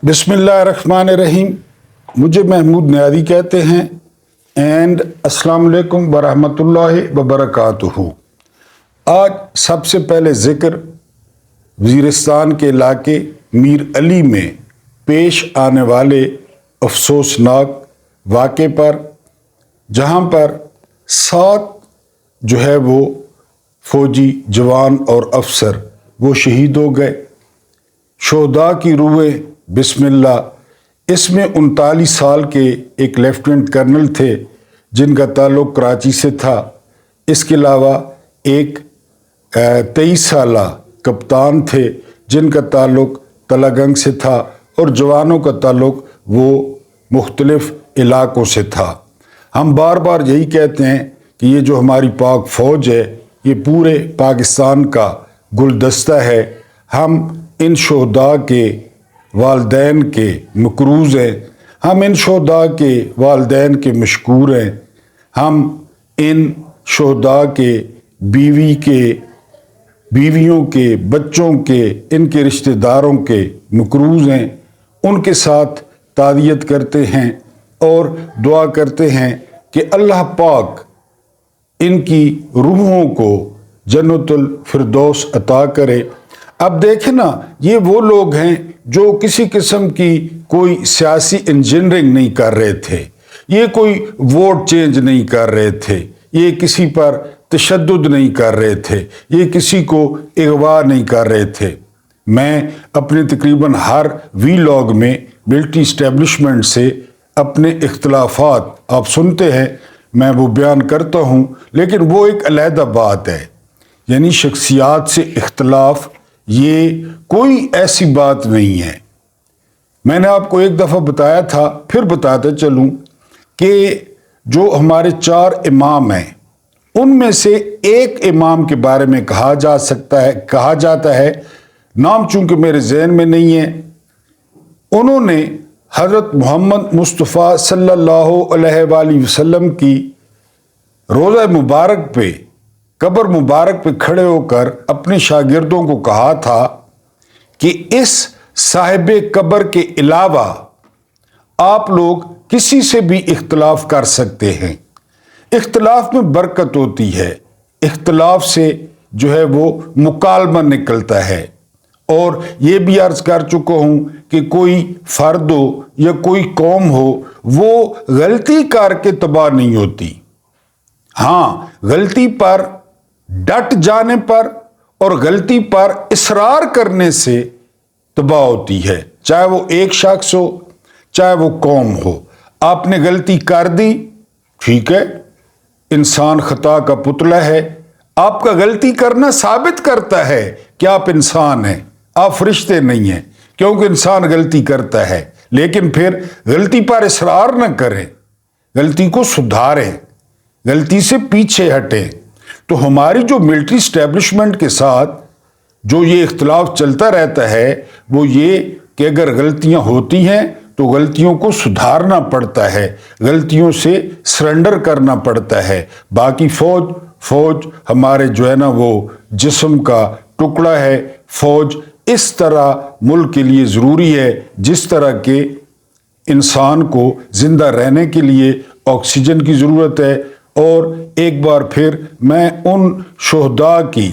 बिस्मिल्लाहिर्रहमानिर्रहीम। मुझे महमूद नियाज़ी कहते हैं एंड अस्सलाम वालेकुम वरहमतुल्लाहि वबरकातुहू। आज सबसे पहले ज़िक्र वज़ीरिस्तान के इलाके मीर अली में पेश आने वाले अफसोसनाक वाक़े पर, जहाँ पर 7 जो है वो फ़ौजी जवान और अफसर वो शहीद हो गए। शोहदा की रूहें बिस्मिल्लाह। इसमें 39 साल के एक लेफ्टिनेंट कर्नल थे जिनका ताल्लुक़ कराची से था। इसके अलावा एक 23 साला कप्तान थे जिनका ताल्लुक़ तलागंग से था, और जवानों का ताल्लुक़ वो मुख्तलिफ़ इलाक़ों से था। हम बार बार यही कहते हैं कि ये जो हमारी पाक फ़ौज है ये पूरे पाकिस्तान का गुलदस्ता है। हम इन शोहदा के वालदैन के मकरूज़ हैं, हम इन शोहदा के वालदैन के मशकूर हैं, हम इन शोहदा के बीवियों के, बच्चों के, इनके रिश्तेदारों के मकरूज़ हैं। उनके साथ ताज़ियत करते हैं और दुआ करते हैं कि अल्लाह पाक इनकी रूहों को जन्नतुल फिरदौस अता करे। अब देखें ना, ये वो लोग हैं जो किसी किस्म की कोई सियासी इंजीनियरिंग नहीं कर रहे थे, ये कोई वोट चेंज नहीं कर रहे थे, ये किसी पर तशद्दुद नहीं कर रहे थे, ये किसी को अगवा नहीं कर रहे थे। मैं अपने तकरीबन हर वीलॉग में मिलिट्री इस्टेब्लिशमेंट से अपने इख्तलाफात आप सुनते हैं, मैं वो बयान करता हूँ, लेकिन वो एक अलहदा बात है। यानी शख्सियात से इख्तलाफ ये कोई ऐसी बात नहीं है। मैंने आपको एक दफ़ा बताया था, फिर बताते चलूँ कि जो हमारे 4 इमाम हैं उनमें से एक इमाम के बारे में कहा जाता है, नाम चूंकि मेरे ज़हन में नहीं है, उन्होंने हज़रत मोहम्मद मुस्तफ़ा सल्लल्लाहु अलैहि वसल्लम की रोज़ा मुबारक पे, कब्र मुबारक पे खड़े होकर अपने शागिर्दों को कहा था कि इस साहिबे कब्र के अलावा आप लोग किसी से भी इख्तलाफ कर सकते हैं। इख्तलाफ में बरकत होती है, इख्तलाफ से जो है वो मुकालमा निकलता है। और ये भी अर्ज कर चुका हूँ कि कोई फ़र्द हो या कोई कौम हो, वो गलती करके तबाह नहीं होती। हाँ, गलती पर डट जाने पर और गलती पर इसरार करने से तबाह होती है, चाहे वो एक शख्स हो चाहे वो कौम हो। आपने गलती कर दी, ठीक है, इंसान खता का पुतला है। आपका गलती करना साबित करता है कि आप इंसान हैं, आप फरिश्ते नहीं हैं, क्योंकि इंसान गलती करता है। लेकिन फिर गलती पर इसरार न करें, गलती को सुधारें, गलती से पीछे हटें। तो हमारी जो मिलिट्री इस्टेब्लिशमेंट के साथ जो ये इख्तलाफ चलता रहता है वो ये कि अगर गलतियां होती हैं तो गलतियों को सुधारना पड़ता है, गलतियों से सरेंडर करना पड़ता है। बाकी फौज हमारे जो है ना वो जिस्म का टुकड़ा है। फौज इस तरह मुल्क के लिए ज़रूरी है जिस तरह के इंसान को ज़िंदा रहने के लिए ऑक्सीजन की ज़रूरत है। और एक बार फिर मैं उन शोहदा की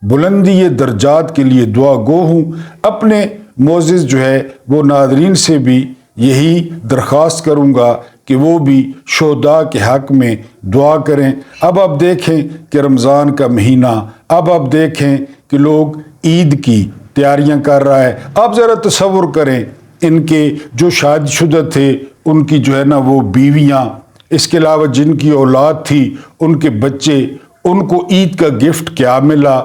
बुलंदी दर्जात के लिए दुआ गो हूँ। अपने मोअज़्ज़िज़ जो है वो नाज़रीन से भी यही दरख्वास्त करूँगा कि वो भी शोहदा के हक़ में दुआ करें। अब आप देखें कि रमज़ान का महीना, अब आप देखें कि लोग ईद की तैयारियां कर रहा है। आप ज़रा तसव्वुर करें, इनके जो शादीशुदा थे उनकी जो है ना वो बीवियां, इसके अलावा जिनकी औलाद थी उनके बच्चे, उनको ईद का गिफ्ट क्या मिला,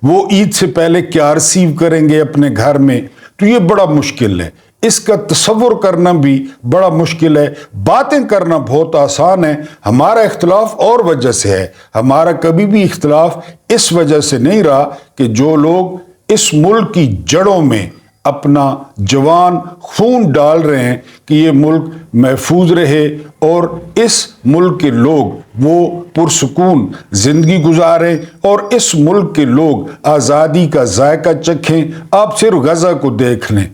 वो ईद से पहले क्या रिसीव करेंगे अपने घर में। तो ये बड़ा मुश्किल है, इसका तसव्वुर करना भी बड़ा मुश्किल है। बातें करना बहुत आसान है। हमारा इख्तलाफ और वजह से है, हमारा कभी भी इख्तलाफ इस वजह से नहीं रहा कि जो लोग इस मुल्क की जड़ों में अपना जवान खून डाल रहे हैं कि ये मुल्क महफूज रहे और इस मुल्क के लोग वो पुरसुकून ज़िंदगी गुजारें और इस मुल्क के लोग आज़ादी का जायका चखें। आप सिर्फ गज़ा को देख लें,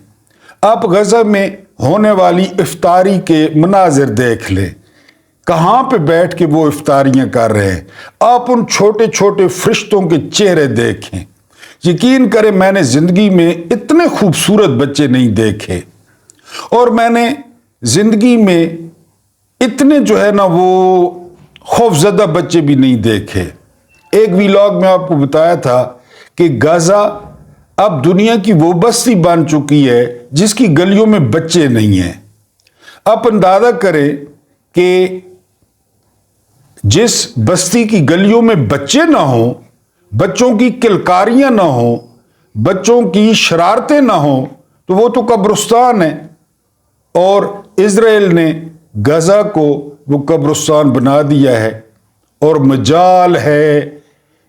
آپ غزہ میں ہونے والی افطاری کے مناظر دیکھ لیں، کہاں پہ بیٹھ کے وہ افطاریاں کر رہے ہیں۔ آپ ان چھوٹے چھوٹے فرشتوں کے چہرے دیکھیں، یقین کریں میں نے زندگی میں اتنے خوبصورت بچے نہیں دیکھے، اور میں نے زندگی میں اتنے جو ہے نا وہ خوفزدہ بچے بھی نہیں دیکھے۔ ایک ویلاگ میں آپ کو بتایا تھا کہ غزہ اب دنیا کی وہ بستی بن چکی ہے جس کی گلیوں میں بچے نہیں ہیں۔ آپ اندازہ کریں کہ جس بستی کی گلیوں میں بچے نہ ہوں، بچوں کی کلکاریاں نہ ہوں، بچوں کی شرارتیں نہ ہوں، تو وہ تو قبرستان ہے۔ اور اسرائیل نے غزہ کو وہ قبرستان بنا دیا ہے، اور مجال ہے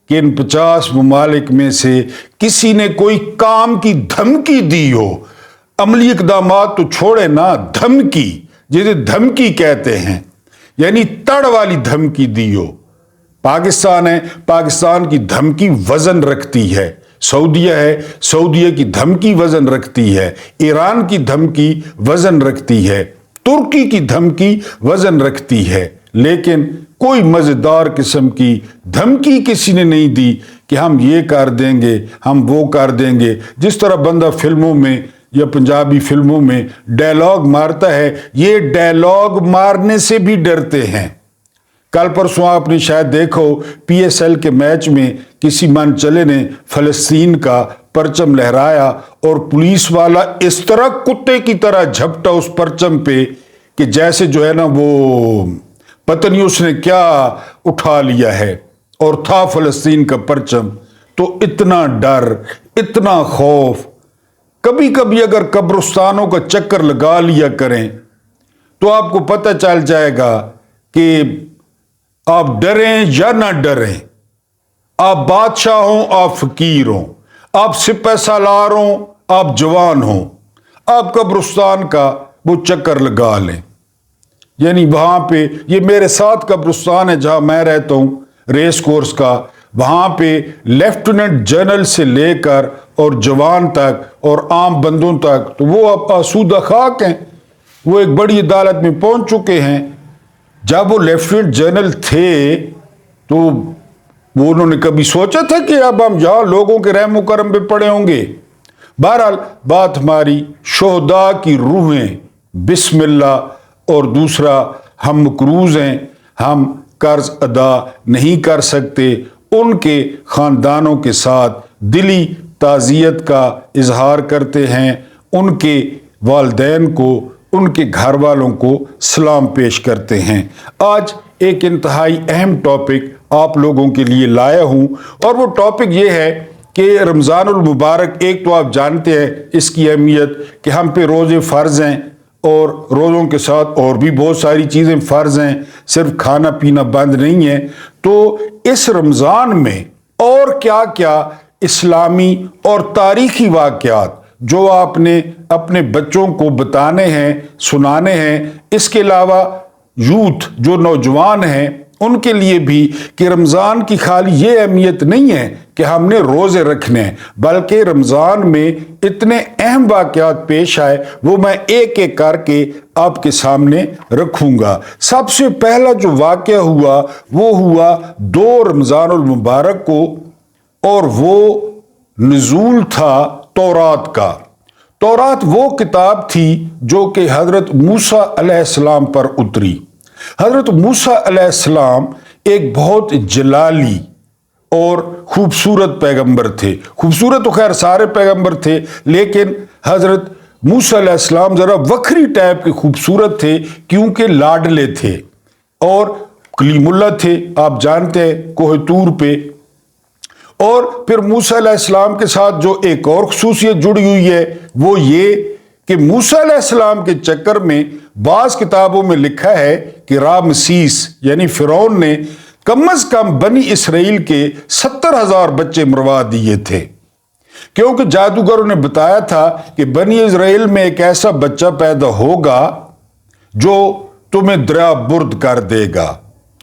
کہ ان 50 ممالک میں سے کسی نے کوئی کام کی دھمکی دی ہو، عملی اقدامات تو چھوڑے نا، دھمکی جسے دھمکی کہتے ہیں، یعنی تڑ والی دھمکی دی ہو۔ پاکستان ہے، پاکستان کی دھمکی وزن رکھتی ہے، سعودیہ ہے، سعودیہ کی دھمکی وزن رکھتی ہے، ایران کی دھمکی وزن رکھتی ہے، ترکی کی دھمکی وزن رکھتی ہے، لیکن کوئی مزیدار قسم کی دھمکی کسی نے نہیں دی کہ ہم یہ کر دیں گے، ہم وہ کر دیں گے۔ جس طرح بندہ فلموں میں یا پنجابی فلموں میں ڈائلاگ مارتا ہے، یہ ڈائلاگ مارنے سے بھی ڈرتے ہیں۔ کل پرسوں آپ نے شاید دیکھو پی ایس ایل کے میچ میں کسی من چلے نے فلسطین کا پرچم لہرایا، اور پولیس والا اس طرح کتے کی طرح جھپٹا اس پرچم پہ کہ جیسے جو ہے نا وہ پتہ نہیں اس نے کیا اٹھا لیا ہے، اور تھا فلسطین کا پرچم۔ تو اتنا ڈر، اتنا خوف۔ کبھی کبھی اگر قبرستانوں کا چکر لگا لیا کریں تو آپ کو پتہ چل جائے گا کہ آپ ڈریں یا نہ ڈریں، آپ بادشاہ ہوں، آپ فقیر ہوں، آپ سپہ سالار ہوں، آپ جوان ہوں، آپ قبرستان کا وہ چکر لگا لیں۔ یعنی وہاں پہ، یہ میرے ساتھ قبرستان ہے جہاں میں رہتا ہوں، ریس کورس کا، وہاں پہ لیفٹیننٹ جنرل سے لے کر اور جوان تک اور عام بندوں تک تو وہ اب آسودہ خاک ہیں، وہ ایک بڑی عدالت میں پہنچ چکے ہیں۔ جب وہ لیفٹیننٹ جنرل تھے تو وہ انہوں نے کبھی سوچا تھا کہ اب ہم یہاں لوگوں کے رحم و کرم پہ پڑے ہوں گے؟ بہرحال بات ہماری شہداء کی روحیں، بسم اللہ، اور دوسرا ہم مقروض ہیں، ہم قرض ادا نہیں کر سکتے۔ ان کے خاندانوں کے ساتھ دلی تعزیت کا اظہار کرتے ہیں، ان کے والدین کو، ان کے گھر والوں کو سلام پیش کرتے ہیں۔ آج ایک انتہائی اہم ٹاپک آپ لوگوں کے لیے لایا ہوں، اور وہ ٹاپک یہ ہے کہ رمضان المبارک، ایک تو آپ جانتے ہیں اس کی اہمیت کہ ہم پہ روزے فرض ہیں، اور روزوں کے ساتھ اور بھی بہت ساری چیزیں فرض ہیں، صرف کھانا پینا بند نہیں ہے۔ تو اس رمضان میں اور کیا کیا اسلامی اور تاریخی واقعات جو آپ نے اپنے بچوں کو بتانے ہیں، سنانے ہیں، اس کے علاوہ یوتھ جو نوجوان ہیں ان کے لیے بھی کہ رمضان کی خالی یہ اہمیت نہیں ہے کہ ہم نے روزے رکھنے ہیں، بلکہ رمضان میں اتنے اہم واقعات پیش آئے، وہ میں ایک ایک کر کے آپ کے سامنے رکھوں گا۔ سب سے پہلا جو واقعہ ہوا وہ ہوا 2 رمضان المبارک کو، اور وہ نزول تھا تورات کا۔ تورات وہ کتاب تھی جو کہ حضرت موسیٰ علیہ السلام پر اتری۔ حضرت موسیٰ علیہ السلام ایک بہت جلالی اور خوبصورت پیغمبر تھے۔ خوبصورت تو خیر سارے پیغمبر تھے، لیکن حضرت موسیٰ علیہ السلام ذرا وکھری ٹائپ کے خوبصورت تھے، کیونکہ لاڈلے تھے اور کلیم اللہ تھے، آپ جانتے ہیں، کوہ طور پہ۔ اور پھر موسیٰ علیہ السلام کے ساتھ جو ایک اور خصوصیت جڑی ہوئی ہے وہ یہ کہ موسیٰ علیہ السلام کے چکر میں بعض کتابوں میں لکھا ہے کہ رامسیس یعنی فرعون نے کم از کم بنی اسرائیل کے 70,000 بچے مروا دیے تھے، کیونکہ جادوگروں نے بتایا تھا کہ بنی اسرائیل میں ایک ایسا بچہ پیدا ہوگا جو تمہیں دریا برد کر دے گا۔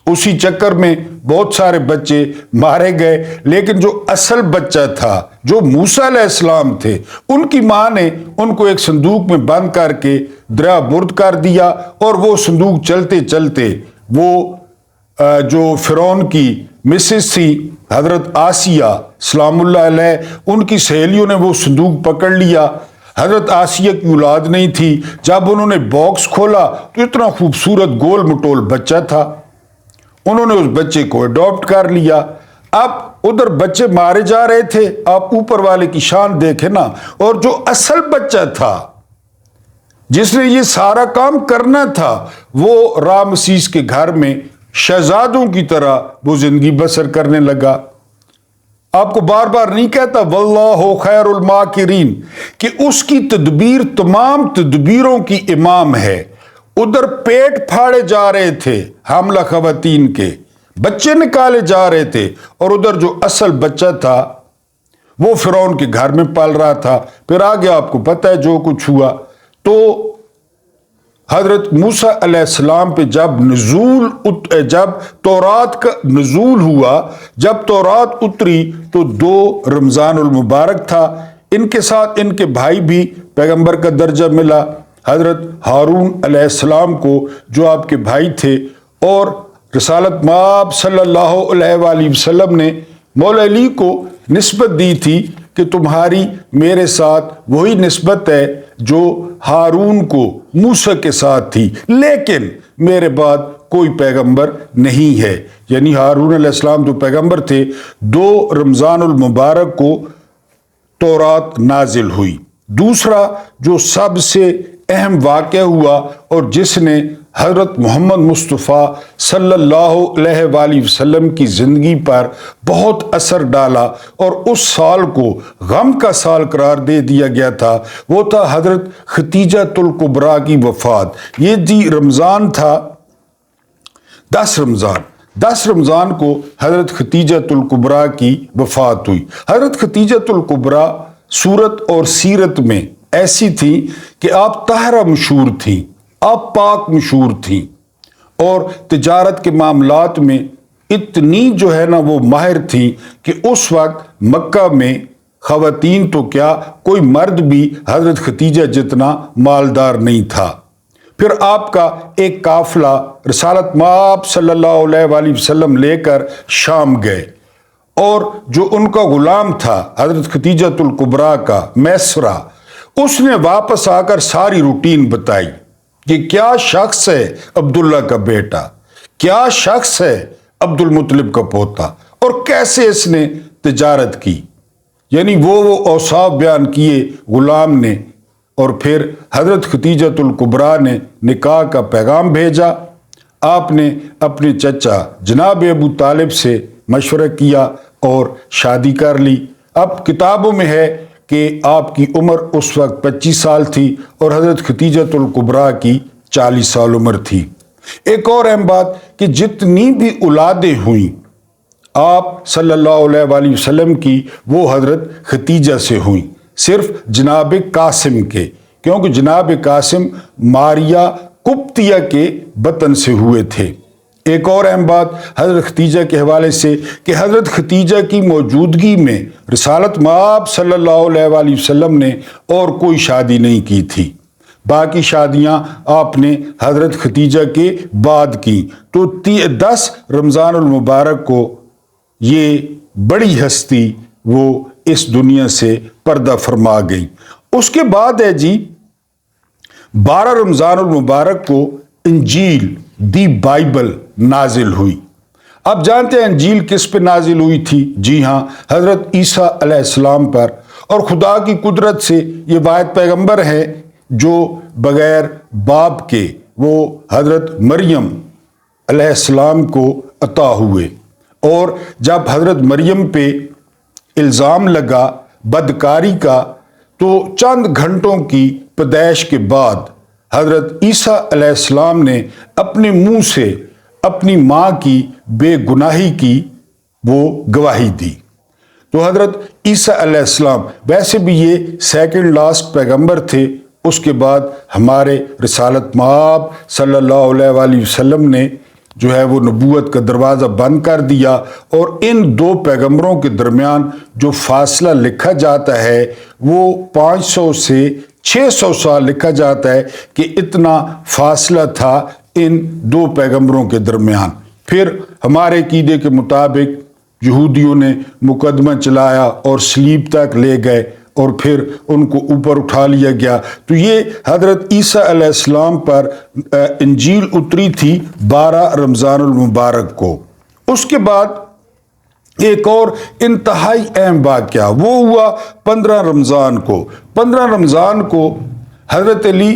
اسی چکر میں بہت سارے بچے مارے گئے، لیکن جو اصل بچہ تھا، جو موسیٰ علیہ السلام تھے، ان کی ماں نے ان کو ایک صندوق میں بند کر کے دریا برد کر دیا، اور وہ صندوق چلتے چلتے وہ جو فرعون کی مسز تھی حضرت آسیہ سلام اللہ علیہ، ان کی سہیلیوں نے وہ صندوق پکڑ لیا۔ حضرت آسیہ کی اولاد نہیں تھی، جب انہوں نے باکس کھولا تو اتنا خوبصورت گول مٹول بچہ تھا، انہوں نے اس بچے کو اڈاپٹ کر لیا۔ اب ادھر بچے مارے جا رہے تھے، آپ اوپر والے کی شان دیکھیں نا، اور جو اصل بچہ تھا جس نے یہ سارا کام کرنا تھا، وہ رامسیس کے گھر میں شہزادوں کی طرح وہ زندگی بسر کرنے لگا۔ آپ کو بار بار نہیں کہتا واللہ خیر الماکرین کہ اس کی تدبیر تمام تدبیروں کی امام ہے۔ ادھر پیٹ پھاڑے جا رہے تھے حاملہ خواتین کے، بچے نکالے جا رہے تھے، اور ادھر جو اصل بچہ تھا وہ فرعون کے گھر میں پل رہا تھا۔ پھر آگے آپ کو پتہ ہے جو کچھ ہوا۔ تو حضرت موسیٰ علیہ السلام پہ جب تورات کا نزول ہوا، جب تورات اتری تو 2 رمضان المبارک تھا، ان کے ساتھ ان کے بھائی بھی پیغمبر کا درجہ ملا، حضرت ہارون علیہ السلام کو جو آپ کے بھائی تھے، اور رسالت مآب صلی اللہ علیہ وآلہ وسلم نے مولا علی کو نسبت دی تھی کہ تمہاری میرے ساتھ وہی نسبت ہے جو ہارون کو موسیٰ کے ساتھ تھی، لیکن میرے بعد کوئی پیغمبر نہیں ہے۔ یعنی ہارون علیہ السلام جو پیغمبر تھے، 2 رمضان المبارک کو تورات نازل ہوئی۔ دوسرا جو سب سے اہم واقعہ ہوا اور جس نے حضرت محمد مصطفیٰ صلی اللہ علیہ وآلہ وسلم کی زندگی پر بہت اثر ڈالا اور اس سال کو غم کا سال قرار دے دیا گیا تھا، وہ تھا حضرت ختیجہ الکبریٰ کی وفات۔ یہ جی رمضان تھا 10 رمضان کو حضرت ختیجہ الکبریٰ کی وفات ہوئی۔ حضرت ختیجہ الکبریٰ صورت اور سیرت میں ایسی تھی کہ آپ طاہرہ مشہور تھیں، آپ پاک مشہور تھیں، اور تجارت کے معاملات میں اتنی جو ہے نا وہ ماہر تھیں کہ اس وقت مکہ میں خواتین تو کیا کوئی مرد بھی حضرت ختیجہ جتنا مالدار نہیں تھا۔ پھر آپ کا ایک قافلہ رسالت مآب صلی اللہ علیہ وآلہ وسلم لے کر شام گئے، اور جو ان کا غلام تھا حضرت ختیجہ الکبریٰ کا میسرہ، اس نے واپس آ کر ساری روٹین بتائی کہ کیا شخص ہے عبداللہ کا بیٹا، کیا شخص ہے عبد المطلب کا پوتا، اور کیسے اس نے تجارت کی۔ یعنی وہ اوصاف بیان کیے غلام نے، اور پھر حضرت ختیجہ الکبریٰ نے نکاح کا پیغام بھیجا۔ آپ نے اپنے چچا جناب ابو طالب سے مشورہ کیا اور شادی کر لی۔ اب کتابوں میں ہے کہ آپ کی عمر اس وقت 25 سال تھی اور حضرت ختیجہ الکبریٰ کی 40 سال عمر تھی۔ ایک اور اہم بات کہ جتنی بھی اولادیں ہوئیں آپ صلی اللہ علیہ وآلہ وسلم کی، وہ حضرت ختیجہ سے ہوئیں، صرف جناب قاسم کے، کیونکہ جناب قاسم ماریہ قبطیہ کے بطن سے ہوئے تھے۔ ایک اور اہم بات حضرت ختیجہ کے حوالے سے کہ حضرت ختیجہ کی موجودگی میں رسالت مآب صلی اللہ علیہ وآلہ وسلم نے اور کوئی شادی نہیں کی تھی، باقی شادیاں آپ نے حضرت ختیجہ کے بعد کی۔ تو 10 رمضان المبارک کو یہ بڑی ہستی وہ اس دنیا سے پردہ فرما گئی۔ اس کے بعد ہے جی 12 رمضان المبارک کو انجیل دی بائبل نازل ہوئی۔ آپ جانتے ہیں انجیل کس پہ نازل ہوئی تھی؟ جی ہاں، حضرت عیسیٰ علیہ السلام پر، اور خدا کی قدرت سے یہ واحد پیغمبر ہے جو بغیر باپ کے وہ حضرت مریم علیہ السلام کو عطا ہوئے، اور جب حضرت مریم پہ الزام لگا بدکاری کا تو چند گھنٹوں کی پیدائش کے بعد حضرت عیسیٰ علیہ السلام نے اپنے منہ سے اپنی ماں کی بے گناہی کی وہ گواہی دی۔ تو حضرت عیسیٰ علیہ السلام ویسے بھی یہ سیکنڈ لاسٹ پیغمبر تھے۔ اس کے بعد ہمارے رسالت مآب صلی اللہ علیہ وآلہ وسلم نے جو ہے وہ نبوت کا دروازہ بند کر دیا، اور ان دو پیغمبروں کے درمیان جو فاصلہ لکھا جاتا ہے وہ 500 سے 600 سال لکھا جاتا ہے کہ اتنا فاصلہ تھا ان دو پیغمبروں کے درمیان۔ پھر ہمارے عقیدے کے مطابق یہودیوں نے مقدمہ چلایا اور صلیب تک لے گئے اور پھر ان کو اوپر اٹھا لیا گیا۔ تو یہ حضرت عیسیٰ علیہ السلام پر انجیل اتری تھی 12 رمضان المبارک کو۔ اس کے بعد ایک اور انتہائی اہم واقعہ وہ ہوا 15 رمضان کو۔ 15 رمضان کو حضرت علی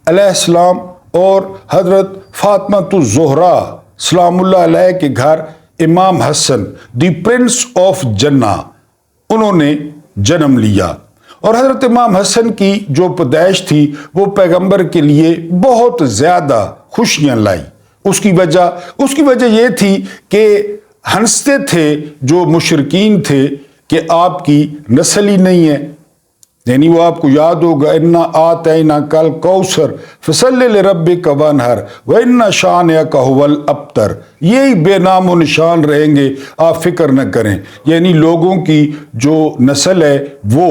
علیہ السلام اور حضرت فاطمہ الزہرا سلام اللہ علیہ کے گھر امام حسن دی پرنس آف جنہ انہوں نے جنم لیا، اور حضرت امام حسن کی جو پیدائش تھی وہ پیغمبر کے لیے بہت زیادہ خوشیاں لائی۔ اس کی وجہ یہ تھی کہ ہنستے تھے جو مشرکین تھے کہ آپ کی نسل ہی نہیں ہے، یعنی وہ آپ کو یاد ہوگا انا آتینا کل کوثر فصلی لربک وانحر وان شانئک هو الابتر، یہی بے نام و نشان رہیں گے، آپ فکر نہ کریں۔ یعنی لوگوں کی جو نسل ہے وہ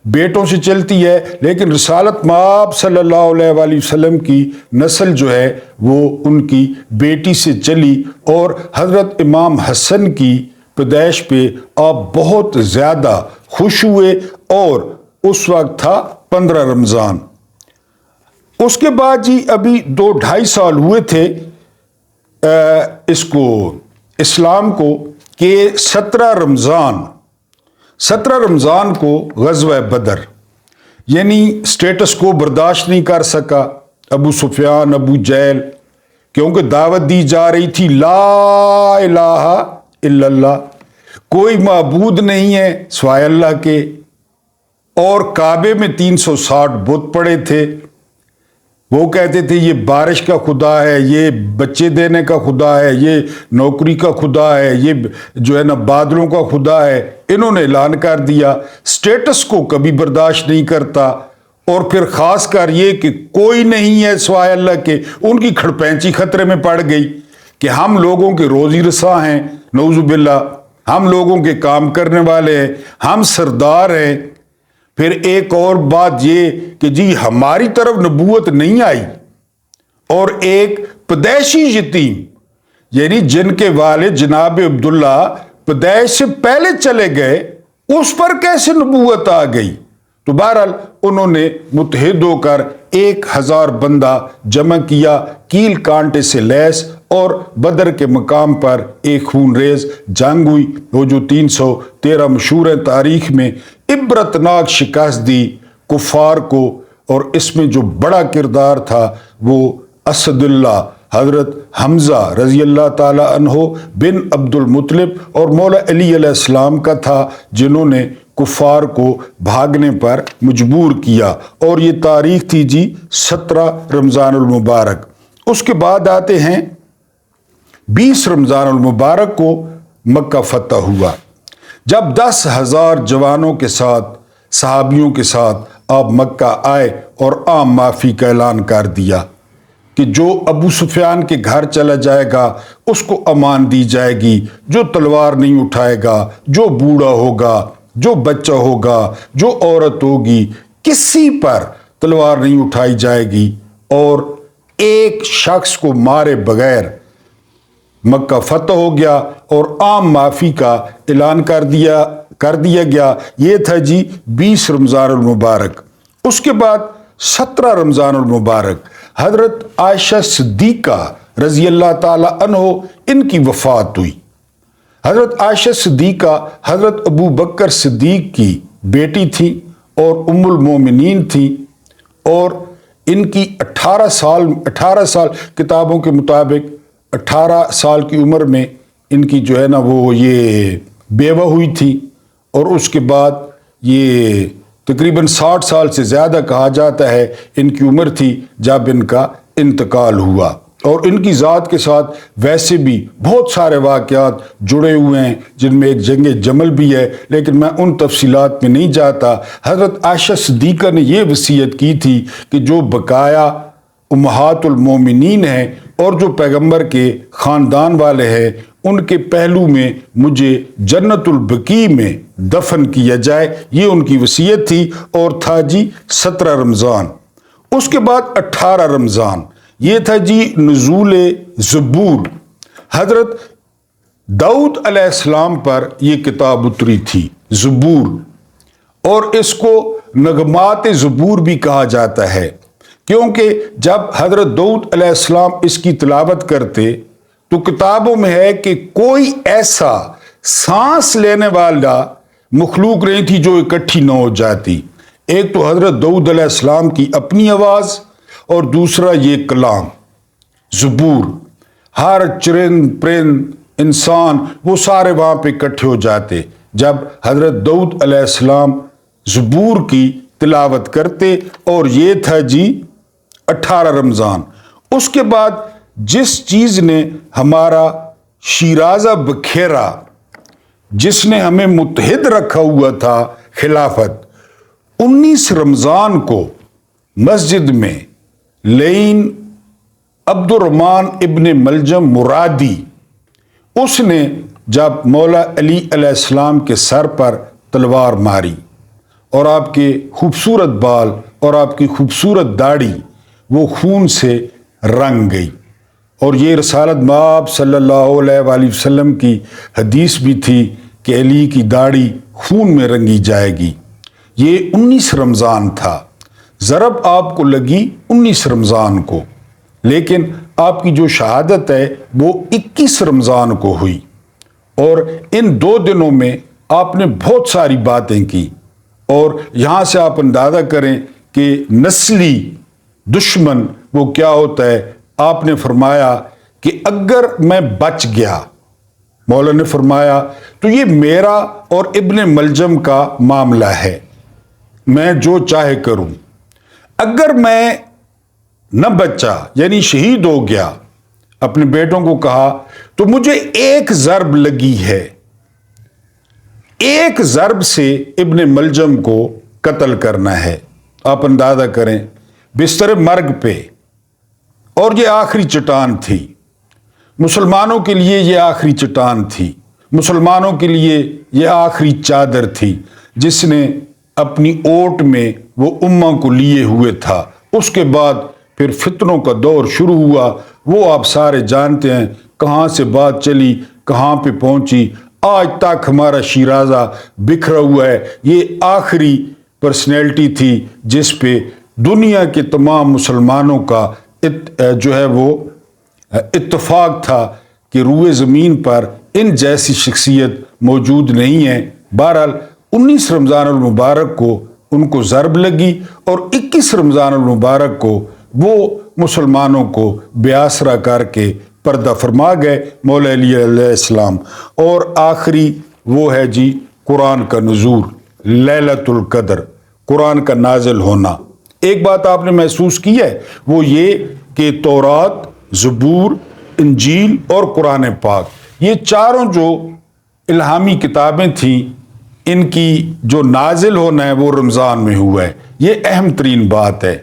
بیٹوں سے چلتی ہے، لیکن رسالت مآب صلی اللہ علیہ وآلہ وسلم کی نسل جو ہے وہ ان کی بیٹی سے چلی، اور حضرت امام حسن کی پیدائش پہ آپ بہت زیادہ خوش ہوئے، اور اس وقت تھا 15 رمضان۔ اس کے بعد جی ابھی 2-2.5 سال ہوئے تھے اس کو اسلام کو کہ 17 رمضان کو غزوہ بدر، یعنی سٹیٹس کو برداشت نہیں کر سکا ابو سفیان، ابو جہل، کیونکہ دعوت دی جا رہی تھی لا الہ الا اللہ، کوئی معبود نہیں ہے سوائے اللہ کے، اور کعبے میں 360 بت پڑے تھے۔ وہ کہتے تھے یہ بارش کا خدا ہے، یہ بچے دینے کا خدا ہے، یہ نوکری کا خدا ہے، یہ جو ہے نا بادلوں کا خدا ہے۔ انہوں نے اعلان کر دیا، سٹیٹس کو کبھی برداشت نہیں کرتا، اور پھر خاص کر یہ کہ کوئی نہیں ہے سوائے اللہ کے، ان کی کھڑپینچی خطرے میں پڑ گئی کہ ہم لوگوں کے روزی رساں ہیں، نعوذ باللہ، ہم لوگوں کے کام کرنے والے ہیں، ہم سردار ہیں۔ پھر ایک اور بات یہ کہ جی ہماری طرف نبوت نہیں آئی، اور ایک پیدائشی یتیم یعنی جن کے والد جناب عبداللہ پیدائش سے پہلے چلے گئے، اس پر کیسے نبوت آ گئی؟ تو بہرحال انہوں نے متحد ہو کر 1000 بندہ جمع کیا، کیل کانٹے سے لیس، اور بدر کے مقام پر ایک خون ریز جنگ ہوئی، وہ جو 313 مشہور ہے تاریخ میں، عبرتناک شکست دی کفار کو، اور اس میں جو بڑا کردار تھا وہ اسد اللہ حضرت حمزہ رضی اللہ تعالی عنہ بن عبد المطلب اور مولا علی علیہ السلام کا تھا، جنہوں نے کفار کو بھاگنے پر مجبور کیا، اور یہ تاریخ تھی جی 17 رمضان المبارک۔ اس کے بعد آتے ہیں 20 رمضان المبارک کو مکہ فتح ہوا، جب 10,000 جوانوں کے ساتھ صحابیوں کے ساتھ آپ مکہ آئے اور عام معافی کا اعلان کر دیا کہ جو ابو سفیان کے گھر چلا جائے گا اس کو امان دی جائے گی، جو تلوار نہیں اٹھائے گا، جو بوڑھا ہوگا، جو بچہ ہوگا، جو عورت ہوگی، کسی پر تلوار نہیں اٹھائی جائے گی، اور ایک شخص کو مارے بغیر مکہ فتح ہو گیا اور عام معافی کا اعلان کر دیا گیا۔ یہ تھا جی 20 رمضان المبارک۔ اس کے بعد 17 رمضان المبارک حضرت عائشہ صدیقہ رضی اللہ تعالی عنہ ان کی وفات ہوئی۔ حضرت عائشہ صدیقہ حضرت ابو بکر صدیق کی بیٹی تھی اور ام المومنین تھی، اور ان کی 18 سال کتابوں کے مطابق 18 سال کی عمر میں ان کی جو ہے نا وہ یہ بیوہ ہوئی تھی، اور اس کے بعد یہ تقریباً 60 سال سے زیادہ کہا جاتا ہے ان کی عمر تھی جب ان کا انتقال ہوا۔ اور ان کی ذات کے ساتھ ویسے بھی بہت سارے واقعات جڑے ہوئے ہیں، جن میں ایک جنگ جمل بھی ہے، لیکن میں ان تفصیلات میں نہیں جاتا۔ حضرت عائشہ صدیقہ نے یہ وصیت کی تھی کہ جو بقایا उम्महात उल मोमिनीन हैं और जो पैगंबर के ख़ानदान वाले हैं उनके पहलू में मुझे जन्नतुल बकी में दफन किया जाए। ये उनकी वसीयत थी और था जी 17 रमज़ान। उसके बाद 18 रमज़ान ये था जी नुज़ूल ज़बूर। हज़रत दाऊद अलैहिस्सलाम पर यह किताब उतरी थी ज़बूर, और इसको नगमात ज़बूर भी कहा जाता है, क्योंकि जब हज़रत दाऊद अलैहिस्सलाम इसकी तिलावत करते तो किताबों में है कि कोई ऐसा सांस लेने वाला मखलूक नहीं थी जो इकट्ठी न हो जाती। एक तो हज़रत दाऊद अलैहिस्सलाम की अपनी आवाज़ और दूसरा ये कलाम ज़बूर। हर चरिंद परिंद इंसान वो सारे वहाँ पे इकट्ठे हो जाते जब हज़रत दाऊद अलैहिस्सलाम ज़बूर की तिलावत करते, और ये था जी 18 रमज़ान। उसके बाद जिस चीज़ ने हमारा शिराज़ा बखेरा, जिसने हमें मुत्तहिद रखा हुआ था खिलाफत, 19 रमज़ान को मस्जिद में लेइन अब्दुर्रहमान इब्ने मलजम मुरादी, उसने जब मौला अली अलैहिस्सलाम के सर पर तलवार मारी और आपके खूबसूरत बाल और आपकी खूबसूरत दाढ़ी वो खून से रंग गई, और ये रसालत माब सल्लल्लाहु अलैहि वसल्लम की हदीस भी थी कि अली की दाढ़ी खून में रंगी जाएगी। ये 19 रमज़ान था। ज़रब आपको लगी 19 रमज़ान को, लेकिन आपकी जो शहादत है वो 21 रमज़ान को हुई, और इन 2 दिनों में आपने बहुत सारी बातें की, और यहाँ से आप अंदाज़ा करें कि नस्ली दुश्मन वो क्या होता है। आपने फरमाया कि अगर मैं बच गया, मौला ने फरमाया, तो ये मेरा और इब्ने मलजम का मामला है, मैं जो चाहे करूं। अगर मैं न बचा यानी शहीद हो गया, अपने बेटों को कहा, तो मुझे एक ज़रब लगी है, एक ज़रब से इब्ने मलजम को कत्ल करना है। आप अंदाज़ा करें, बिस्तर मर्ग पे, और ये आखिरी चट्टान थी मुसलमानों के लिए, ये आखिरी चट्टान थी मुसलमानों के लिए, ये आखिरी चादर थी जिसने अपनी ओट में वो उम्मा को लिए हुए था। उसके बाद फिर फितनों का दौर शुरू हुआ, वो आप सारे जानते हैं कहाँ से बात चली, कहाँ पे पहुंची। आज तक हमारा शिराज़ा बिखरा हुआ है। ये आखिरी पर्सनैलिटी थी जिस पे दुनिया के तमाम मुसलमानों का जो है वो इत्तफाक था कि रूए ज़मीन पर इन जैसी शख्सियत मौजूद नहीं है। बहरहाल 19 रमज़ान अल मुबारक को उनको ज़रब लगी, और 21 रमज़ान अल मुबारक को वो मुसलमानों को बेआसरा करके पर्दा फरमा गए मौला अली अलैहिस्सलाम। और आखिरी वो है जी कुरान का नुज़ूल, लैलतुल क़द्र, कुरान का नाजिल होना। एक बात आपने महसूस की है, वो ये कि तौरात, ज़बूर, इंजील और कुरान पाक, ये चारों जो इल्हामी किताबें थीं, इनकी जो नाजिल होना है वो रमज़ान में हुआ है। ये अहम तरीन बात है।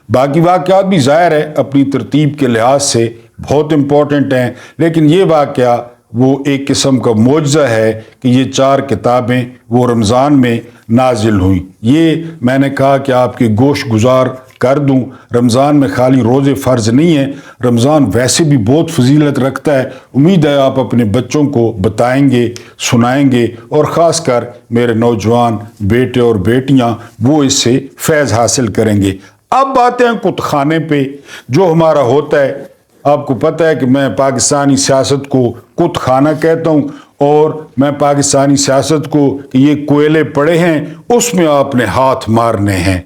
बाकी वाक़यात भी ज़ाहिर है अपनी तरतीब के लिहाज से बहुत इम्पोर्टेंट हैं, लेकिन ये वाक़या वो एक किस्म का मोजज़ा है कि ये 4 किताबें वो रमज़ान में नाजिल हुई। ये मैंने कहा कि आपके गोश गुजार कर दूं। रमज़ान में खाली रोज़े फ़र्ज़ नहीं है, रमज़ान वैसे भी बहुत फजीलत रखता है। उम्मीद है आप अपने बच्चों को बताएंगे, सुनाएंगे, और ख़ास कर मेरे नौजवान बेटे और बेटियां वो इससे फैज़ हासिल करेंगे। अब बातें हैं कुतखाने पे जो हमारा होता है। आपको पता है कि मैं पाकिस्तानी सियासत को कुतखाना कहता हूँ, और मैं पाकिस्तानी सियासत को ये कोयले पड़े हैं उसमें आपने हाथ मारने हैं,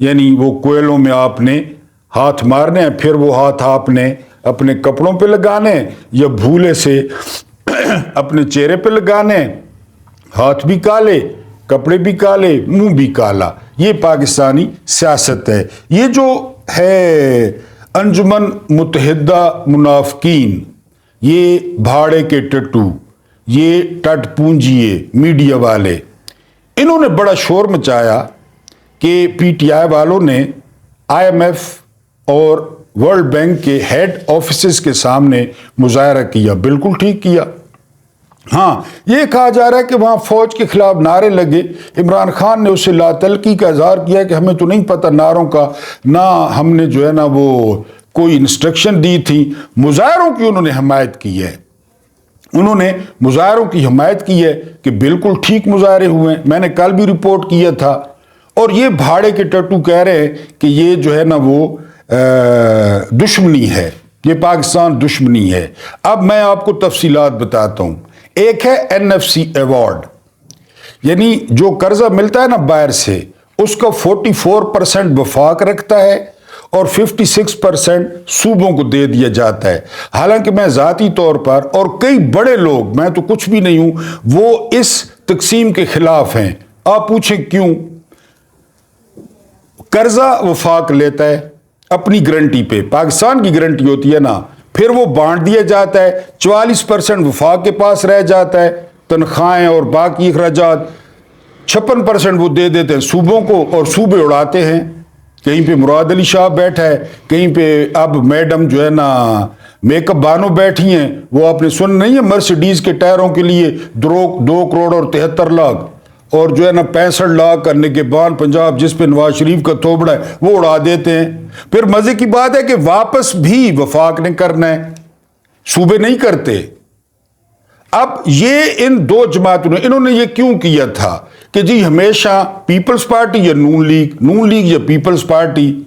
यानी वो कोयलों में आपने हाथ मारने हैं, फिर वो हाथ आपने अपने कपड़ों पे लगाने या भूले से अपने चेहरे पे लगाने। हाथ भी काले, कपड़े भी काले, मुंह भी काला। ये पाकिस्तानी सियासत है। ये जो है अंजुमन मुत्तहिदा मुनाफिकीन, ये भाड़े के टट्टू, ये टट पूंजिए मीडिया वाले, इन्होंने बड़ा शोर मचाया कि पीटीआई वालों ने IMF और वर्ल्ड बैंक के हेड ऑफिसेस के सामने मुजाहरा किया, बिल्कुल ठीक किया। हाँ, ये कहा जा रहा है कि वहाँ फौज के खिलाफ नारे लगे, इमरान खान ने उससे लातल्की का इजहार किया कि हमें तो नहीं पता नारों का, ना हमने जो है ना वो कोई इंस्ट्रक्शन दी थी। मुजाहरों की उन्होंने हमायत की है, उन्होंने मुजाहरों की हमायत की है कि बिल्कुल ठीक मुजाहरे हुए। मैंने कल भी रिपोर्ट किया था। और ये भाड़े के टट्टू कह रहे हैं कि ये जो है ना वो दुश्मनी है, ये पाकिस्तान दुश्मनी है। अब मैं आपको तफसीलात बताता हूँ। एक है NFC अवार्ड, यानी जो कर्जा मिलता है ना बाहर से, उसका 44% वफाक रखता है और 56% सूबों को दे दिया जाता है। हालांकि मैं ज़ाती तौर पर और कई बड़े लोग, मैं तो कुछ भी नहीं हूं, वो इस तकसीम के खिलाफ हैं। आप पूछें क्यों? कर्जा वफाक लेता है अपनी गारंटी पे, पाकिस्तान की गारंटी होती है ना, फिर वो बांट दिया जाता है, 44% वफाक के पास रह जाता है, तनख्वाहें और बाकी अखराजात, 56% वो दे देते हैं सूबों को और सूबे उड़ाते हैं। कहीं पे मुराद अली शाह बैठा है, कहीं पे अब मैडम जो है ना मेकअप बानो बैठी हैं, वो आपने सुन नहीं है, मर्सिडीज के टायरों के लिए 2 करोड़ और 73 लाख और जो है ना 65 लाख करने के बाद पंजाब जिस पे नवाज शरीफ का थोबड़ा है वो उड़ा देते हैं। फिर मजे की बात है कि वापस भी वफाक ने करना है, सूबे नहीं करते। अब ये इन दो जमातों ने, इन्होंने ये क्यों किया था कि जी हमेशा पीपल्स पार्टी या नून लीग या पीपल्स पार्टी,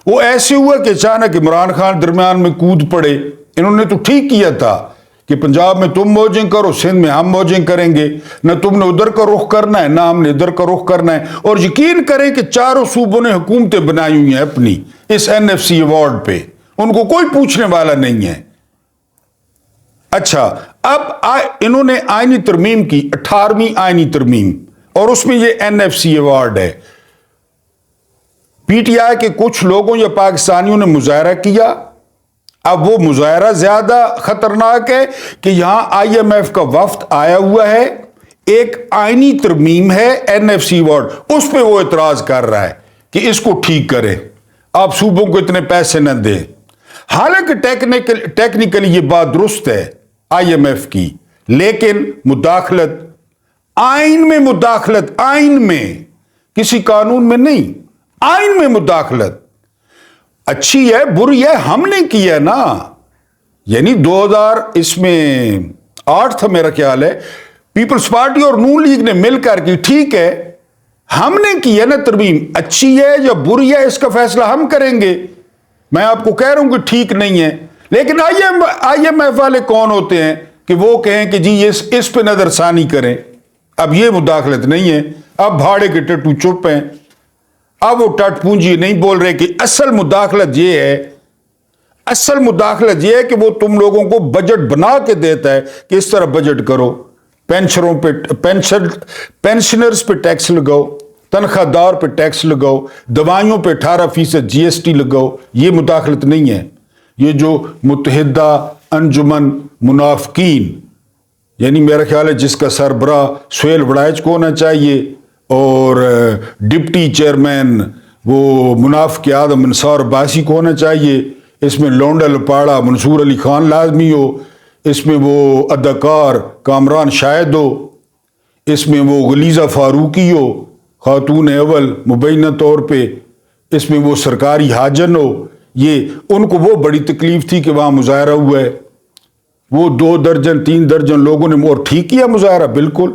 वो ऐसे हुआ कि अचानक इमरान खान दरमियान में कूद पड़े। इन्होंने तो ठीक किया था कि पंजाब में तुम मौजें करो, सिंध में हम मौजें करेंगे, न तुमने उधर का रुख करना है ना हमने इधर का रुख करना है। और यकीन करें कि चारों सूबों ने हुकूमतें बनाई हुई हैं अपनी इस NFC अवार्ड पे, उनको कोई पूछने वाला नहीं है। अच्छा, अब इन्होंने आईनी तरमीम की, 18वीं आईनी तरमीम, और उसमें ये NFC अवार्ड है। PTI के कुछ लोगों या पाकिस्तानियों ने मुजाहरा किया। अब वो मुजाहरा ज्यादा खतरनाक है कि यहां IMF का वफ्द आया हुआ है, एक आईनी तरमीम है NFC अवार्ड, उस पर वो एतराज कर रहा है कि इसको ठीक करें, आप सूबों को इतने पैसे न दें। हालांकि टेक्निकली ये बात दुरुस्त है IMF की, लेकिन मुदाखलत आइन में, मुदाखलत आइन में, किसी कानून में नहीं, आइन में मुदाखलत अच्छी है बुरी है, हमने किया ना। यानी 2008 था मेरा ख्याल है, पीपल्स पार्टी और नून लीग ने मिलकर की, ठीक है हमने किया ना तरमीम, अच्छी है या बुरी है इसका फैसला हम करेंगे। मैं आपको कह रहा हूं कि ठीक नहीं है, लेकिन IMF वाले कौन होते हैं कि वो कहें कि जी इस पे नजरसानी करें। अब ये मुदाखलत नहीं है, अब भाड़े के टट्टू चुप हैं, अब वो टट पूंजी नहीं बोल रहे कि असल मुदाखलत ये है, असल मुदाखलत ये है कि वो तुम लोगों को बजट बना के देता है कि इस तरह बजट करो, पेंशनरों पे पेंशनर्स पे टैक्स लगाओ, तनख्वाहदार पे टैक्स लगाओ, दवाइयों पे 18% GST लगाओ। ये मुदाखलत नहीं है। ये जो मुत्तहिदा अंजुमन मुनाफिकीन, यानी मेरा ख्याल है जिसका सरबराह सुहेल वड़ाइच को होना चाहिए और डिप्टी चेयरमैन वो मुनाफिक आदम अंसार अब्बासी को होना चाहिए, इसमें लौंडा लपाड़ा मंसूर अली खान लाजमी हो, इसमें वो अदाकार कामरान शाहिद हो, इसमें वो गलीजा फारूकी हो खातून अव्वल मुबैना तौर पे, इसमें वो सरकारी हाजन हो। ये उनको वो बड़ी तकलीफ थी कि वहाँ मुजाहरा हुआ है, वो 2 दर्जन 3 दर्जन लोगों ने, और ठीक किया मुजाहरा बिल्कुल,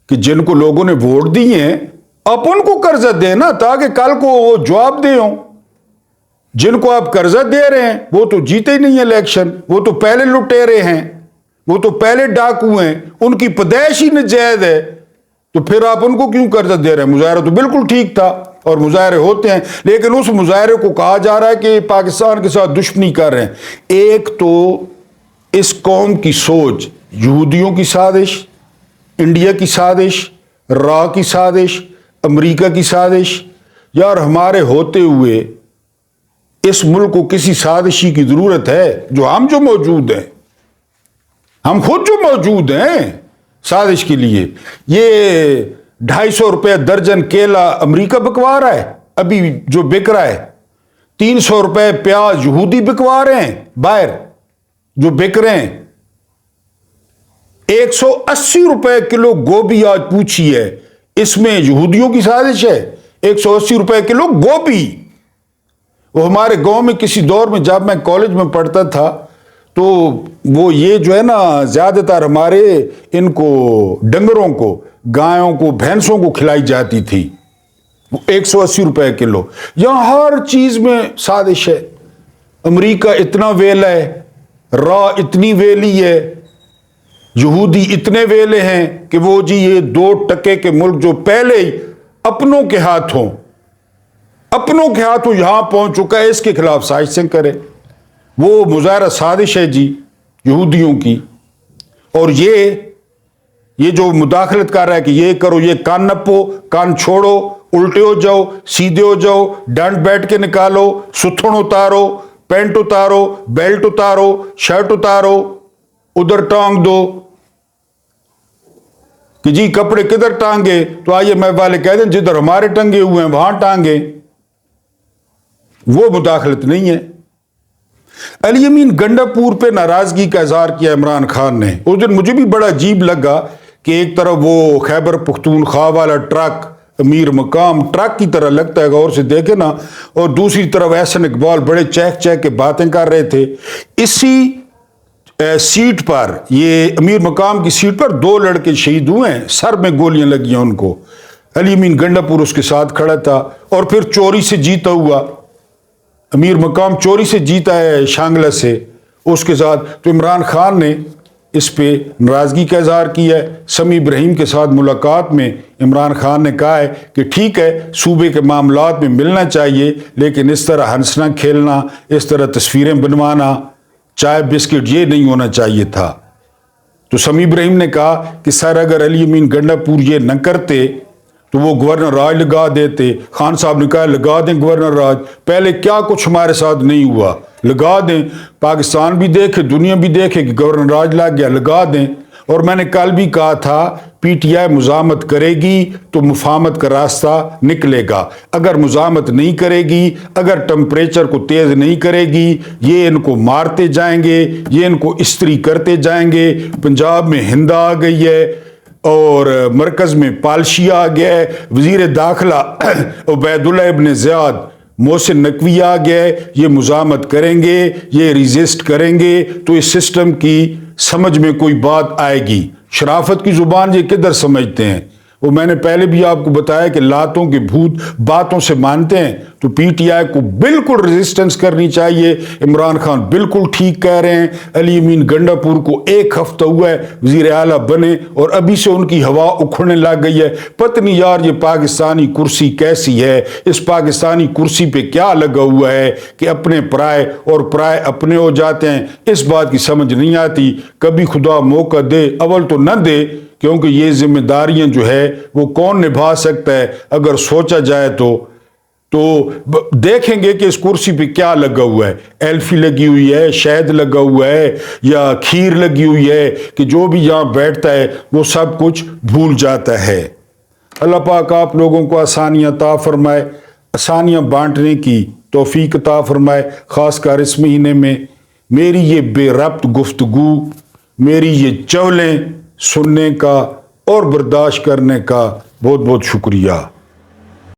कि जिनको लोगों ने वोट दिए हैं आप उनको कर्जा देना ताकि कल को वो जवाब दे हों। जिनको आप कर्जा दे रहे हैं वो तो जीते ही नहीं इलेक्शन, वो तो पहले लुटेरे हैं, वो तो पहले डाकू हैं, उनकी पैदाइश ही नजायज है, तो फिर आप उनको क्यों कर्जा दे रहे हैं? मुजाहरा तो बिल्कुल ठीक था और मुजाहरे होते हैं, लेकिन उस मुजाहरे को कहा जा रहा है कि पाकिस्तान के साथ दुश्मनी कर रहे हैं। एक तो इस कौम की सोच, यहूदियों की साजिश, इंडिया की साजिश, रा की साजिश, अमेरिका की साजिश। यार हमारे होते हुए इस मुल्क को किसी साजिशी की जरूरत है? जो मौजूद हैं, हम खुद जो मौजूद हैं साजिश के लिए। ये 250 रुपये दर्जन केला अमेरिका बिकवा रहा है, अभी जो बिक रहा है 300 रुपए प्याज यहूदी बिकवा रहे हैं बाहर, जो बिक रहे हैं। 180 रुपए किलो गोभी आज पूछी है, इसमें यहूदियों की साजिश है। 180 रुपए किलो गोभी। वो हमारे गांव में किसी दौर में जब मैं कॉलेज में पढ़ता था तो वो ये जो है ना, ज्यादातर हमारे इनको डंगरों को, गायों को, भैंसों को खिलाई जाती थी। 180 रुपए किलो। यहां हर चीज में साजिश है। अमेरिका इतना वेला है, रा इतनी वेली है, यहूदी इतने वेले हैं कि वो जी ये 2% के मुल्क जो पहले ही अपनों के हाथों यहां पहुंच चुका है, इसके खिलाफ साजिशें करे। वो मुजाहरा साजिश है जी यहूदियों की। और ये जो मुदाखलत कर रहा है कि ये करो, ये कान नपो, कान छोड़ो, उल्टे हो जाओ, सीधे हो जाओ, डंड बैठ के निकालो, सुथन उतारो, पैंट उतारो, बेल्ट उतारो, शर्ट उतारो, उधर टांग दो कि जी कपड़े किधर टांगे, तो आइए मैं वाले कह दें जिधर हमारे टंगे हुए हैं वहां टांगे। वो मुदाखलत नहीं है। अली अमीन गंडापुर पे नाराजगी का इजहार किया इमरान खान ने। उस दिन मुझे भी बड़ा अजीब लगा कि एक तरफ वो खैबर पख्तूनख्वा वाला ट्रक, अमीर मकाम ट्रक की तरह लगता है, गौर से देखे ना, और दूसरी तरफ एहसन इकबाल बड़े चहक चहक के बातें कर रहे थे। इसी सीट पर, ये अमीर मकाम की सीट पर 2 लड़के शहीद हुए हैं, सर में गोलियां लगी हैं उनको। अली अमीन गंडापुर उसके साथ खड़ा था। और फिर चोरी से जीता हुआ अमीर मकाम, चोरी से जीता है शांगला से, उसके साथ। तो इमरान खान ने इस पे नाराजगी का इजहार किया है। समी इब्राहिम के साथ मुलाकात में इमरान खान ने कहा है कि ठीक है, सूबे के मामलात में मिलना चाहिए, लेकिन इस तरह हंसना खेलना, इस तरह तस्वीरें बनवाना, चाय बिस्किट, ये नहीं होना चाहिए था। तो समी इब्राहिम ने कहा कि सर अगर अली अमीन गंडापुर ये न करते तो वो गवर्नर राज लगा देते। खान साहब ने कहा लगा दें गवर्नर राज, पहले क्या कुछ हमारे साथ नहीं हुआ, लगा दें, पाकिस्तान भी देखे, दुनिया भी देखे कि गवर्नर राज लग गया, लगा दें। और मैंने कल भी कहा था पीटीआई मुजामत करेगी तो मुफाहमत का रास्ता निकलेगा। अगर मुजामत नहीं करेगी, अगर टेम्परेचर को तेज नहीं करेगी, ये इनको मारते जाएंगे, ये इनको इस्त्री करते जाएंगे। पंजाब में हिंदा आ गई है और मरकज में पालशिया आ गया है। वजीर दाखिला उबैदुल्लाह इब्न ज़ियाद, मोहसिन नकवी आ गया है। ये मुजामत करेंगे, ये रिजिस्ट करेंगे तो इस सिस्टम की समझ में कोई बात आएगी। शराफत की जुबान ये किधर समझते हैं। वो मैंने पहले भी आपको बताया कि लातों के भूत बातों से मानते हैं। तो पीटीआई को बिल्कुल रेजिस्टेंस करनी चाहिए। इमरान खान बिल्कुल ठीक कह रहे हैं। अली अमीन गंडापुर को 1 हफ्ता हुआ है वजीर आला बने और अभी से उनकी हवा उखड़ने लग गई है। पता नहीं यार ये पाकिस्तानी कुर्सी कैसी है, इस पाकिस्तानी कुर्सी पे क्या लगा हुआ है कि अपने पराए और पराए अपने हो जाते हैं। इस बात की समझ नहीं आती। कभी खुदा मौका दे, अव्वल तो न दे, क्योंकि ये जिम्मेदारियां जो है वो कौन निभा सकता है अगर सोचा जाए तो देखेंगे कि इस कुर्सी पे क्या लगा हुआ है। एल्फी लगी हुई है, शहद लगा हुआ है या खीर लगी हुई है कि जो भी यहां बैठता है वो सब कुछ भूल जाता है। अल्लाह पाक आप लोगों को आसानियां अता फरमाए, आसानियां बांटने की तौफीक अता फरमाए, खासकर इस महीने में। मेरी ये बेरब्त गुफ्तगू, मेरी ये चवलें सुनने का और बर्दाश्त करने का बहुत बहुत शुक्रिया।